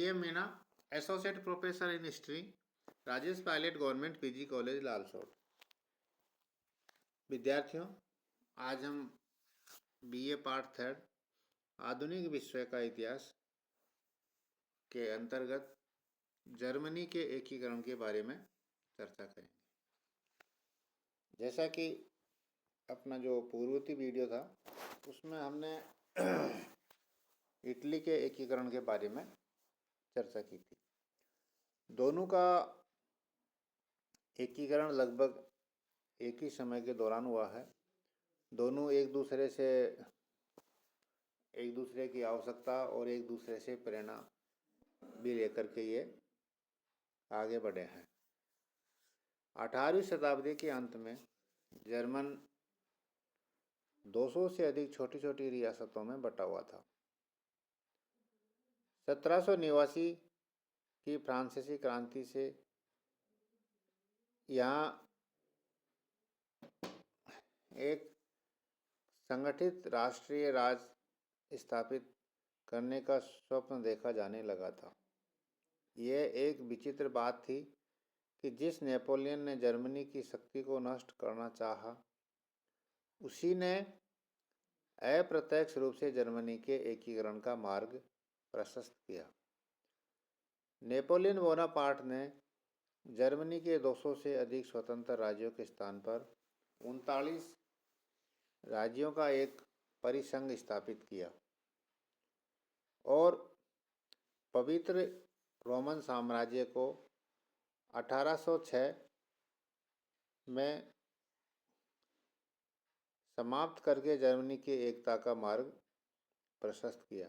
PM Meena, associate professor in history, Rajesh Pilot, government PG college Lalsot. विद्यार्थियों, आज हम BA पार्ट 3 आधुनिक विश्व का इतिहास के अंतर्गत जर्मनी के एकीकरण के बारे में चर्चा करेंगे। जैसा कि अपना जो पूर्ववर्ती वीडियो था उसमें हमने इटली के एकीकरण के बारे में चर्चा की थी। दोनों का एकीकरण लगभग एक ही समय के दौरान हुआ है। दोनों एक दूसरे की आवश्यकता और एक दूसरे से प्रेरणा भी लेकर के ये आगे बढ़े हैं। 18वीं शताब्दी के अंत में जर्मन 200 से अधिक छोटी छोटी रियासतों में बटा हुआ था। 1789 की फ्रांसीसी क्रांति से यहाँ एक संगठित राष्ट्रीय राज स्थापित करने का स्वप्न देखा जाने लगा था। यह एक विचित्र बात थी कि जिस नेपोलियन ने जर्मनी की शक्ति को नष्ट करना चाहा, उसी ने अप्रत्यक्ष रूप से जर्मनी के एकीकरण का मार्ग प्रशस्त किया। नेपोलियन बोनापार्ट ने जर्मनी के 200 से अधिक स्वतंत्र राज्यों के स्थान पर 39 राज्यों का एक परिसंघ स्थापित किया और पवित्र रोमन साम्राज्य को 1806 में समाप्त करके जर्मनी की एकता का मार्ग प्रशस्त किया।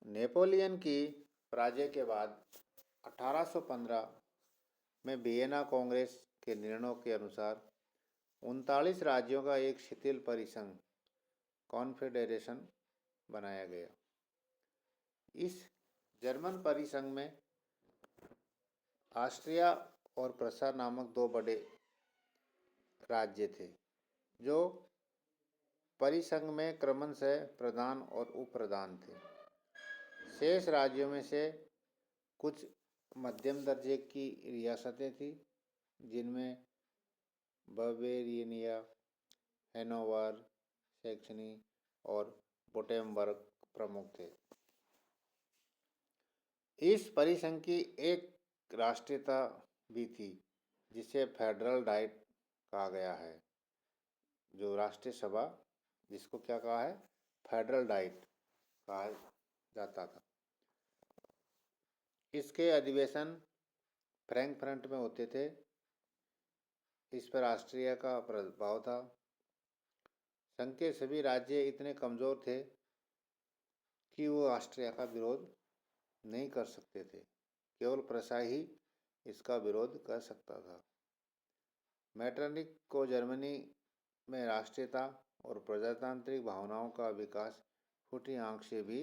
नेपोलियन की पराजय के बाद 1815 में वियना कांग्रेस के निर्णयों के अनुसार 39 राज्यों का एक शिथिल परिसंघ कॉन्फेडरेशन बनाया गया। इस जर्मन परिसंघ में ऑस्ट्रिया और प्रसा नामक दो बड़े राज्य थे, जो परिसंघ में क्रमशः प्रधान और उप प्रधान थे। शेष राज्यों में से कुछ मध्यम दर्जे की रियासतें थीं, जिनमें बवेरिया, हैनोवर, सैक्सनी और वुटेम्बर्ग प्रमुख थे। इस परिसंघ की एक राष्ट्रीयता भी थी, जिसे फेडरल डाइट कहा गया है। जो राष्ट्रीय सभा, जिसको क्या कहा है, फेडरल डाइट कहा जाता था। इसके अधिवेशन फ्रैंकफर्ट में होते थे। इस पर ऑस्ट्रिया का प्रभाव था। संघ के सभी राज्य इतने कमजोर थे कि वो ऑस्ट्रिया का विरोध नहीं कर सकते थे। केवल प्रसा ही इसका विरोध कर सकता था। मेटरनिख को जर्मनी में राष्ट्रीयता और प्रजातांत्रिक भावनाओं का विकास फूटी आंख से भी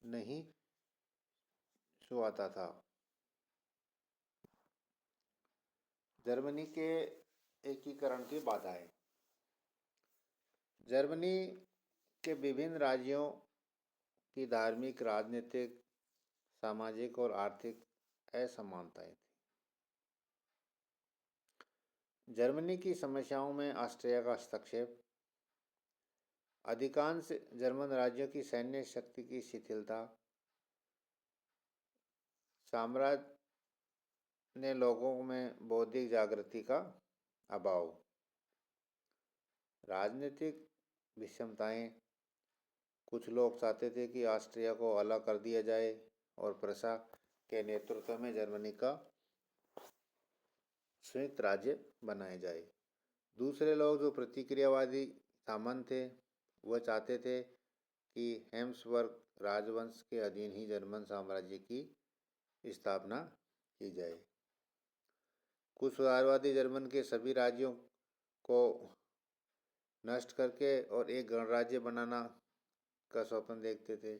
नहीं छुआता था। जर्मनी के एकीकरण की बाधाएं। जर्मनी के विभिन्न राज्यों की धार्मिक, राजनीतिक, सामाजिक और आर्थिक असमानताएं थी। जर्मनी की समस्याओं में ऑस्ट्रिया का हस्तक्षेप, अधिकांश जर्मन राज्यों की सैन्य शक्ति की शिथिलता, साम्राज्य ने लोगों में बौद्धिक जागृति का अभाव, राजनीतिक विषमताएं। कुछ लोग चाहते थे कि ऑस्ट्रिया को अलग कर दिया जाए और प्रसा के नेतृत्व में जर्मनी का संयुक्त राज्य बनाया जाए। दूसरे लोग जो प्रतिक्रियावादी सामंत थे, वह चाहते थे कि हेम्सबर्ग राजवंश के अधीन ही जर्मन साम्राज्य की स्थापना की जाए। कुछ सुधारवादी जर्मन के सभी राज्यों को नष्ट करके और एक गणराज्य बनाना का स्वप्न देखते थे।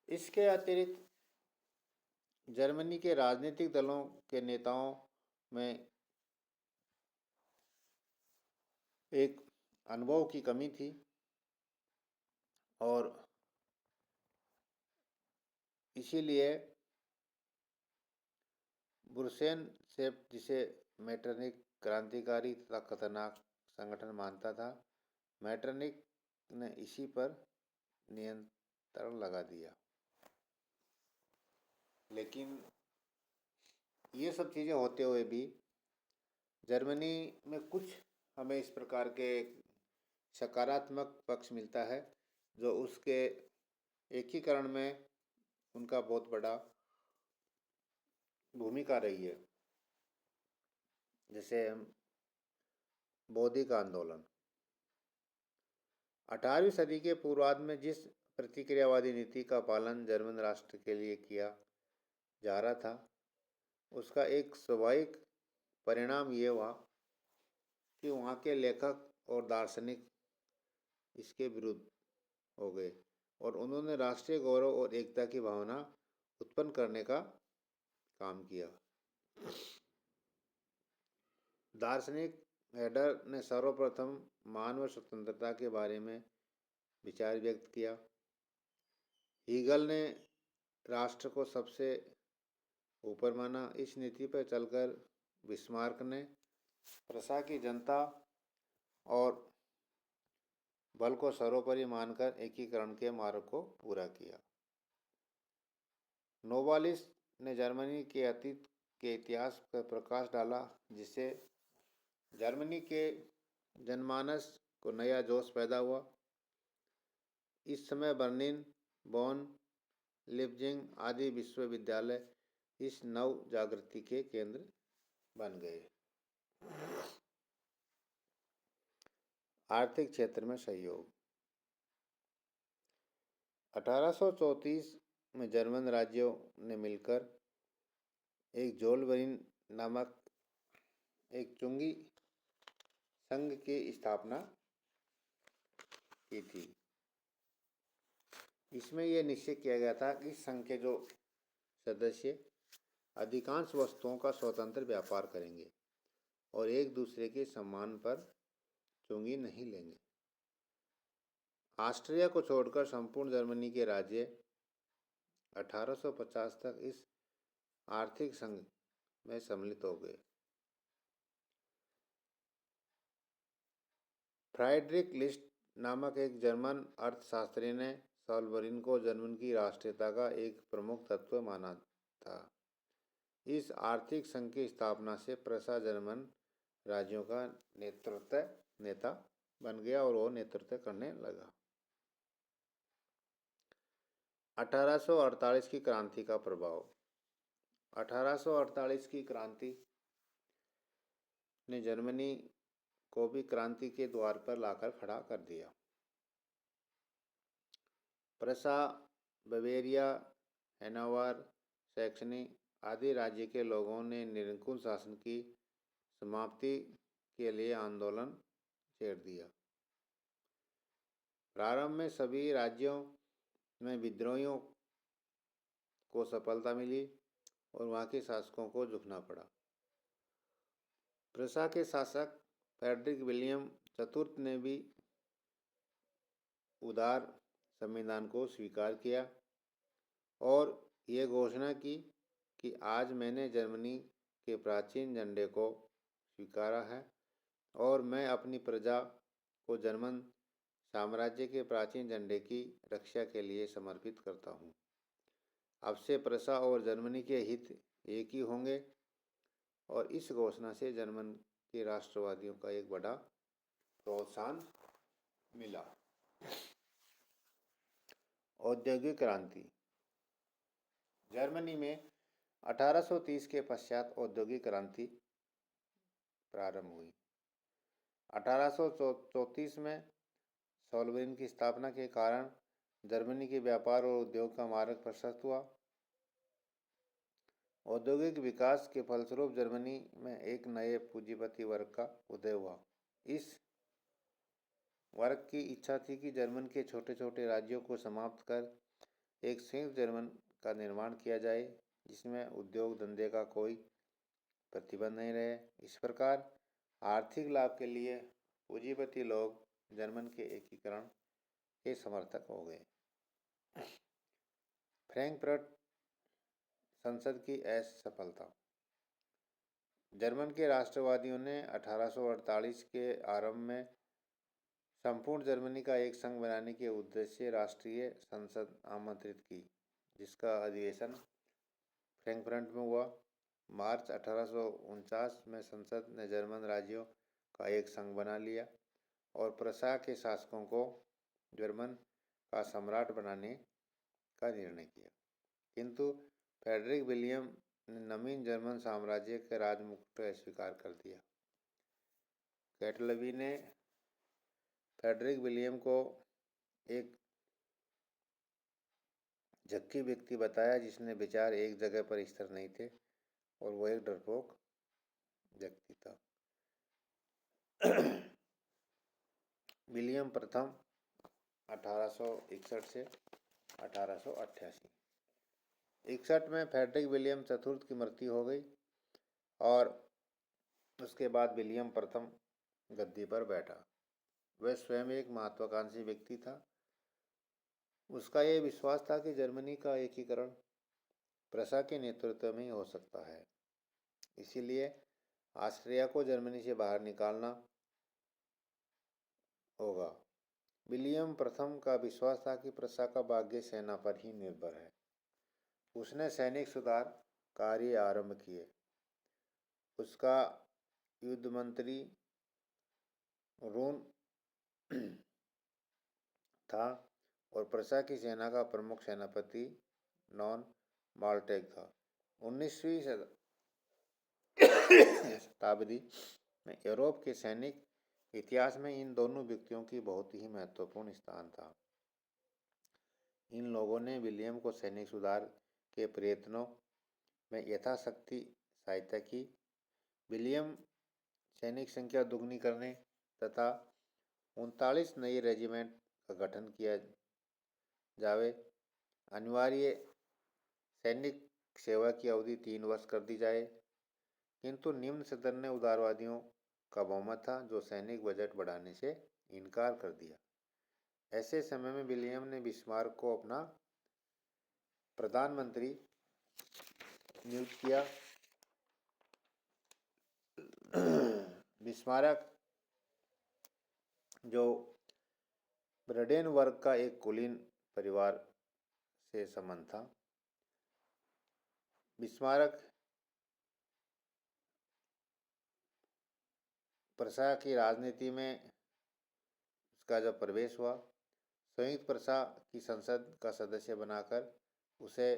इसके अतिरिक्त जर्मनी के राजनीतिक दलों के नेताओं में एक अनुभव की कमी थी और इसीलिए ब्रुसेनसेफ, जिसे मेटरनिक क्रांतिकारी तथा खतरनाक संगठन मानता था, मेटरनिक ने इसी पर नियंत्रण लगा दिया। लेकिन ये सब चीज़ें होते हुए भी जर्मनी में कुछ हमें इस प्रकार के सकारात्मक पक्ष मिलता है, जो उसके एकीकरण में उनका बहुत बड़ा भूमिका रही है। जैसे बौद्धिक आंदोलन 18वीं सदी के पूर्वार्ध में जिस प्रतिक्रियावादी नीति का पालन जर्मन राष्ट्र के लिए किया जा रहा था, उसका एक स्वाभाविक परिणाम ये हुआ कि वहाँ के लेखक और दार्शनिक इसके विरुद्ध हो गए और उन्होंने राष्ट्रीय गौरव और एकता की भावना उत्पन्न करने का काम किया। दार्शनिक हेडर ने सर्वप्रथम मानव स्वतंत्रता के बारे में विचार व्यक्त किया। हीगल ने राष्ट्र को सबसे ऊपर माना। इस नीति पर चलकर बिस्मार्क ने प्रशा की जनता और बल को सर्वोपरि मानकर एकीकरण के मार्ग को पूरा किया। नोवालिस ने जर्मनी के अतीत के इतिहास पर प्रकाश डाला, जिससे जर्मनी के जनमानस को नया जोश पैदा हुआ। इस समय बर्लिन, बोन, लिप्जिंग आदि विश्वविद्यालय इस नव जागृति के केंद्र बन गए। आर्थिक क्षेत्र में सहयोग 1834 में जर्मन राज्यों ने मिलकर एक जोलबरीन नामक एक चुंगी संघ की स्थापना की थी। इसमें यह निश्चय किया गया था कि संघ के जो सदस्य अधिकांश वस्तुओं का स्वतंत्र व्यापार करेंगे और एक दूसरे के सम्मान पर चुंगी नहीं लेंगे। ऑस्ट्रिया को छोड़कर संपूर्ण जर्मनी के राज्य 1850 तक इस आर्थिक संघ में सम्मिलित हो गए। फ्राइड्रिक लिस्ट नामक एक जर्मन अर्थशास्त्री ने सोलबरीन को जर्मन की राष्ट्रीयता का एक प्रमुख तत्व माना था। इस आर्थिक संघ की स्थापना से प्रशा जर्मन राज्यों का नेता बन गया और वो नेतृत्व करने लगा। 1848 की क्रांति का प्रभाव 1848 की क्रांति ने जर्मनी को भी क्रांति के द्वार पर लाकर खड़ा कर दिया। प्रशा, बवेरिया, हैनोवर, सैक्सनी आदि राज्य के लोगों ने निरंकुश शासन की समाप्ति के लिए आंदोलन छेड़ दिया। प्रारंभ में सभी राज्यों में विद्रोहियों को सफलता मिली और वहाँ के शासकों को झुकना पड़ा। प्रशा के शासक फ्रेडरिक विलियम चतुर्थ ने भी उदार संविधान को स्वीकार किया और ये घोषणा की कि आज मैंने जर्मनी के प्राचीन झंडे को स्वीकारा है और मैं अपनी प्रजा को जर्मन साम्राज्य के प्राचीन झंडे की रक्षा के लिए समर्पित करता हूँ। अब से प्रशा और जर्मनी के हित एक ही होंगे और इस घोषणा से जर्मन के राष्ट्रवादियों का एक बड़ा प्रोत्साहन मिला। औद्योगिक क्रांति जर्मनी में 1830 के पश्चात औद्योगिक क्रांति प्रारंभ हुई। 1834 में सोलबरीन की स्थापना के कारण जर्मनी के व्यापार और उद्योग का मार्ग प्रशस्त हुआ। औद्योगिक विकास के फलस्वरूप जर्मनी में एक नए पूंजीपति वर्ग का उदय हुआ। इस वर्ग की इच्छा थी कि जर्मन के छोटे छोटे राज्यों को समाप्त कर एक संयुक्त जर्मन का निर्माण किया जाए, जिसमें उद्योग धंधे का कोई प्रतिबंध नहीं रहे। इस प्रकार आर्थिक लाभ के लिए पूंजीपति लोग जर्मन के एकीकरण के समर्थक हो गए। फ्रैंकफर्ट संसद की असफलता। जर्मन के राष्ट्रवादियों ने 1848 के आरंभ में संपूर्ण जर्मनी का एक संघ बनाने के उद्देश्य से राष्ट्रीय संसद आमंत्रित की, जिसका अधिवेशन फ्रैंकफर्ट में हुआ। मार्च 1849 में संसद ने जर्मन राज्यों का एक संघ बना लिया और प्रशा के शासकों को जर्मन का सम्राट बनाने का निर्णय किया, किंतु फ्रेडरिक विलियम ने नवीन जर्मन साम्राज्य के राजमुकुट को अस्वीकार कर दिया। कैटलवी ने फ्रेडरिक विलियम को एक झक्की व्यक्ति बताया जिसने विचार एक जगह पर स्थिर नहीं थे और वो एक डरपोक व्यक्ति था। विलियम प्रथम 1861 से 1888। 61 में फ्रेडरिक विलियम चतुर्थ की मृत्यु हो गई और उसके बाद विलियम प्रथम गद्दी पर बैठा। वह स्वयं एक महत्वाकांक्षी व्यक्ति था। उसका यह विश्वास था कि जर्मनी का एकीकरण प्रशा के नेतृत्व में ही हो सकता है, इसीलिए ऑस्ट्रिया को जर्मनी से बाहर निकालना होगा। विलियम प्रथम का विश्वास था कि प्रशा का भाग्य सेना पर ही निर्भर है। उसने सैनिक सुधार कार्य आरंभ किए। उसका युद्ध मंत्री रून था और प्रशा की सेना का प्रमुख सेनापति नॉन माल्टेग था। 19वीं शताब्दी में यूरोप के सैनिक इतिहास में इन दोनों व्यक्तियों की बहुत ही महत्वपूर्ण स्थान था। इन लोगों ने विलियम को सैनिक सुधार के प्रयत्नों में यथाशक्ति सहायता की। विलियम सैनिक संख्या दुगनी करने तथा 39 नए रेजिमेंट का गठन किया जावे। अनिवार्य सैनिक सेवा की अवधि 3 वर्ष कर दी जाए, किंतु निम्न सदन ने उदारवादियों का बहुमत था जो सैनिक बजट बढ़ाने से इनकार कर दिया। ऐसे समय में विलियम ने बिस्मार्क को अपना प्रधानमंत्री नियुक्त किया। बिस्मार्क जो ब्रेडेन वर्ग का एक कुलीन परिवार से संबंध था। बिस्मार्क प्रशा की राजनीति में उसका जब प्रवेश हुआ, संयुक्त प्रशा की संसद का सदस्य बनाकर उसे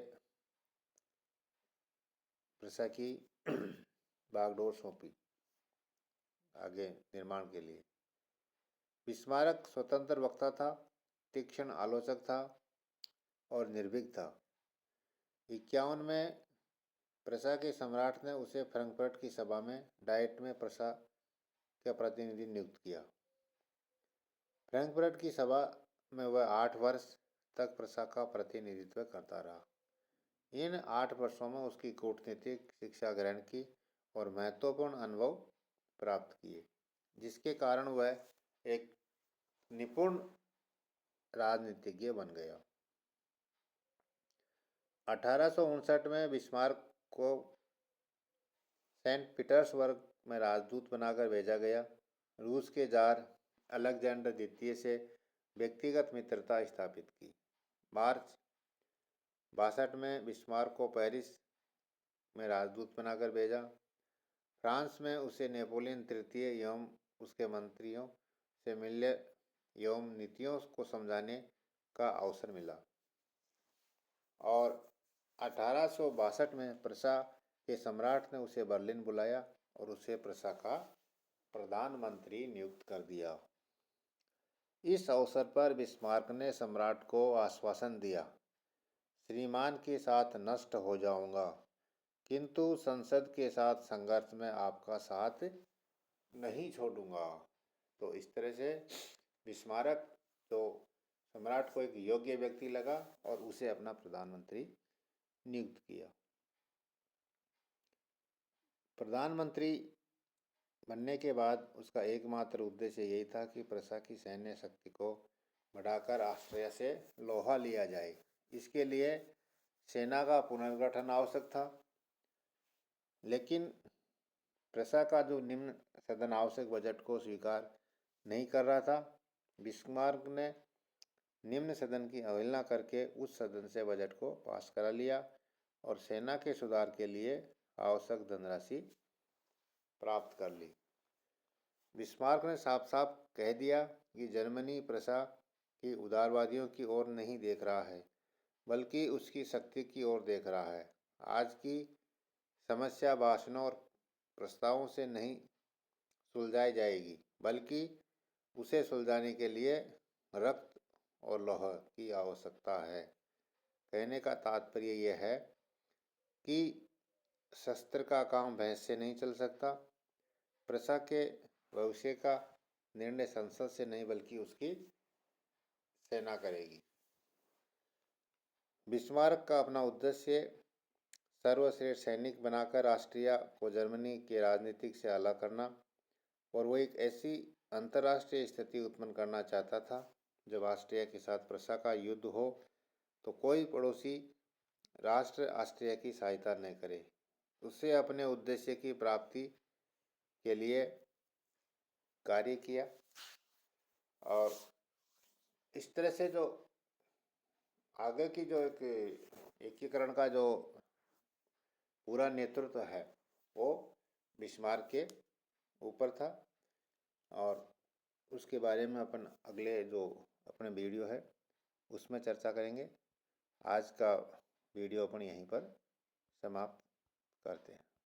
प्रशा की बागडोर सौंपी आगे निर्माण के लिए। बिस्मार्क स्वतंत्र वक्ता था, तीक्ष्ण आलोचक था और निर्भीक था। 51 में प्रशा के सम्राट ने उसे फ्रैंकफर्ट की सभा में डाइट में प्रशा का प्रतिनिधि नियुक्त किया। फ्रैंकफर्ट की सभा में वह 8 वर्ष तक प्रशा का प्रतिनिधित्व करता रहा। इन 8 वर्षों में उसकी कूटनीतिक शिक्षा ग्रहण की और महत्वपूर्ण अनुभव प्राप्त किए, जिसके कारण वह एक निपुण राजनीतिज्ञ बन गया। 1859 में बिस्मार्क को सेंट पीटर्सबर्ग में राजदूत बनाकर भेजा गया। रूस के जार अलेक्जेंडर द्वितीय से व्यक्तिगत मित्रता स्थापित की। मार्च 62 में बिस्मार्क को पेरिस में राजदूत बनाकर भेजा। फ्रांस में उसे नेपोलियन तृतीय एवं उसके मंत्रियों से मिलने एवं नीतियों को समझाने का अवसर मिला और 1862 में प्रशा के सम्राट ने उसे बर्लिन बुलाया और उसे प्रशा का प्रधानमंत्री नियुक्त कर दिया। इस अवसर पर बिस्मार्क ने सम्राट को आश्वासन दिया, श्रीमान के साथ नष्ट हो जाऊंगा, किंतु संसद के साथ संघर्ष में आपका साथ नहीं छोड़ूंगा। तो इस तरह से बिस्मार्क तो सम्राट को एक योग्य व्यक्ति लगा और उसे अपना प्रधानमंत्री नियुक्त किया। प्रधानमंत्री बनने के बाद उसका एकमात्र उद्देश्य यही था कि प्रशा की सैन्य शक्ति को बढ़ाकर ऑस्ट्रिया से लोहा लिया जाए। इसके लिए सेना का पुनर्गठन आवश्यक था, लेकिन प्रशा का जो निम्न सदन आवश्यक बजट को स्वीकार नहीं कर रहा था। बिस्मार्क ने निम्न सदन की अवहेलना करके उस सदन से बजट को पास करा लिया और सेना के सुधार के लिए आवश्यक धनराशि प्राप्त कर ली। बिस्मार्क ने साफ साफ कह दिया कि जर्मनी प्रशा की उदारवादियों की ओर नहीं देख रहा है, बल्कि उसकी शक्ति की ओर देख रहा है। आज की समस्या भाषणों और प्रस्तावों से नहीं सुलझाई जाएगी, बल्कि उसे सुलझाने के लिए रक्त और लौह की आवश्यकता है। कहने का तात्पर्य यह है कि शस्त्र का काम भैंस से नहीं चल सकता। प्रशा के भविष्य का निर्णय संसद से नहीं बल्कि उसकी सेना करेगी। बिस्मार्क का अपना उद्देश्य सर्वश्रेष्ठ सैनिक बनाकर ऑस्ट्रिया को जर्मनी के राजनीतिक से अलग करना, और वो एक ऐसी अंतर्राष्ट्रीय स्थिति उत्पन्न करना चाहता था जब ऑस्ट्रिया के साथ प्रशा का युद्ध हो तो कोई पड़ोसी राष्ट्र ऑस्ट्रिया की सहायता न करे। उससे अपने उद्देश्य की प्राप्ति के लिए कार्य किया, और इस तरह से जो आगे की जो एक एकीकरण का जो पूरा नेतृत्व है वो बिस्मार्क के ऊपर था। और उसके बारे में अपन अगले जो अपने वीडियो है उसमें चर्चा करेंगे। आज का वीडियो अपन यहीं पर समाप्त करते हैं।